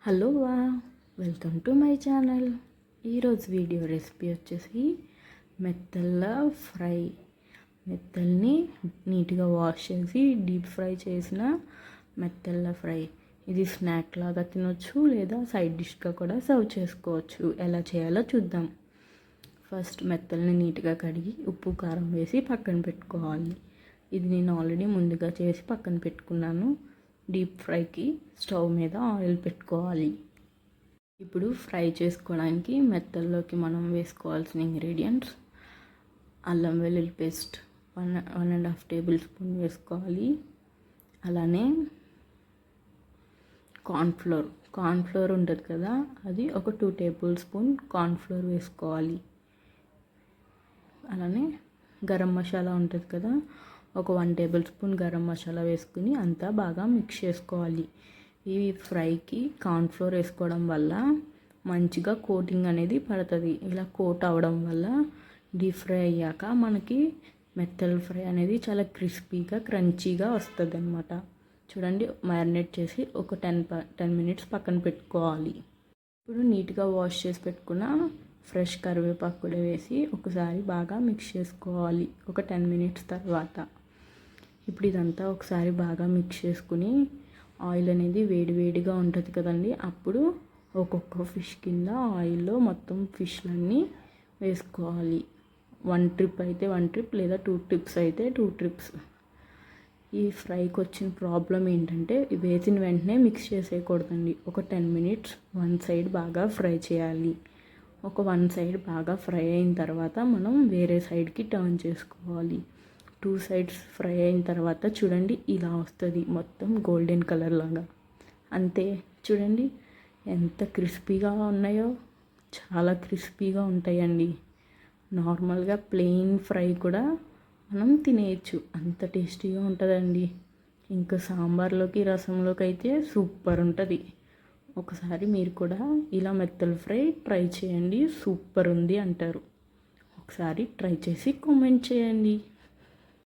Hello welcome to my channel. ఈరోజు video recipe వచ్చేసి మెత్తళ్ళ fry. మెత్తల్ని నీట్గా వాష్ చేసి డీప్ ఫ్రై చేసిన మెత్తళ్ళ ఫ్రై. ఇది స్నాక్ లాగా తినొచ్చు లేదా సైడ్ డిష్గా కూడా సర్వ్ చేసుకోవచ్చు. ఎలా చేయాలో చూద్దాం. ఫస్ట్ మెత్తల్ని నీట్గా కడిగి ఉప్పు కారం వేసి పక్కన పెట్టుకోవాలి. ఇది నేను ఆల్రెడీ ముందుగా చేసి పక్కన పెట్టుకున్నాను. డీప్ ఫ్రైకి స్టవ్ మీద ఆయిల్ పెట్టుకోవాలి. ఇప్పుడు ఫ్రై చేసుకోవడానికి మెత్తల్లోకి మనం వేసుకోవాల్సిన ఇంగ్రీడియంట్స్: అల్లం వెల్లుల్లి పేస్ట్ 1.5 టేబుల్ స్పూన్ వేసుకోవాలి. అలానే కార్న్ఫ్లోర్ ఉంటుంది కదా, అది ఒక 2 టేబుల్ స్పూన్ కార్న్ఫ్లోర్ వేసుకోవాలి. అలానే గరం మసాలా ఉంటుంది కదా, ఒక 1 టేబుల్ స్పూన్ గరం మసాలా వేసుకుని అంతా బాగా మిక్స్ చేసుకోవాలి. ఈ ఫ్రైకి కార్న్ఫ్లోర్ వేసుకోవడం వల్ల మంచిగా కోటింగ్ అనేది పడుతుంది. ఇలా కోట్ అవ్వడం వల్ల డీప్ ఫ్రై అయ్యాక మనకి మెత్తల ఫ్రై అనేది చాలా క్రిస్పీగా క్రంచీగా వస్తుంది అన్నమాట. చూడండి, మ్యారినేట్ చేసి ఒక 10 మినిట్స్ పక్కన పెట్టుకోవాలి. ఇప్పుడు నీట్గా వాష్ చేసి పెట్టుకున్న ఫ్రెష్ కరివేపాకు కూడా వేసి ఒకసారి బాగా మిక్స్ చేసుకోవాలి ఒక 10 మినిట్స్ తర్వాత. ఇప్పుడు ఇదంతా ఒకసారి బాగా మిక్స్ చేసుకుని ఆయిల్ అనేది వేడివేడిగా ఉంటుంది కదండి, అప్పుడు ఒక్కొక్క ఫిష్ కింద ఆయిల్లో మొత్తం ఫిష్లన్నీ వేసుకోవాలి. 1 ట్రిప్ అయితే 1 ట్రిప్, లేదా 2 ట్రిప్స్ అయితే 2 ట్రిప్స్. ఈ ఫ్రైకి వచ్చిన ప్రాబ్లం ఏంటంటే వేసిన వెంటనే మిక్స్ చేసేయకూడదండి. ఒక 10 మినిట్స్ వన్ సైడ్ బాగా ఫ్రై చేయాలి. ఒక 1 సైడ్ బాగా ఫ్రై అయిన తర్వాత మనం వేరే సైడ్కి టర్న్ చేసుకోవాలి. 2 సైడ్స్ ఫ్రై అయిన తర్వాత చూడండి, ఇలా వస్తుంది మొత్తం గోల్డెన్ కలర్ లాగా. అంతే, చూడండి ఎంత క్రిస్పీగా ఉన్నాయో. చాలా క్రిస్పీగా ఉంటాయండి. నార్మల్గా ప్లెయిన్ ఫ్రై కూడా మనం తినేయచ్చు, అంత టేస్టీగా ఉంటుందండి. ఇంకా సాంబార్లోకి రసంలోకి అయితే సూపర్ ఉంటుంది. ఒకసారి మీరు కూడా ఇలా మెత్తల ఫ్రై ట్రై చేయండి, సూపర్ ఉంది అంటారు. ఒకసారి ట్రై చేసి కామెంట్ చేయండి.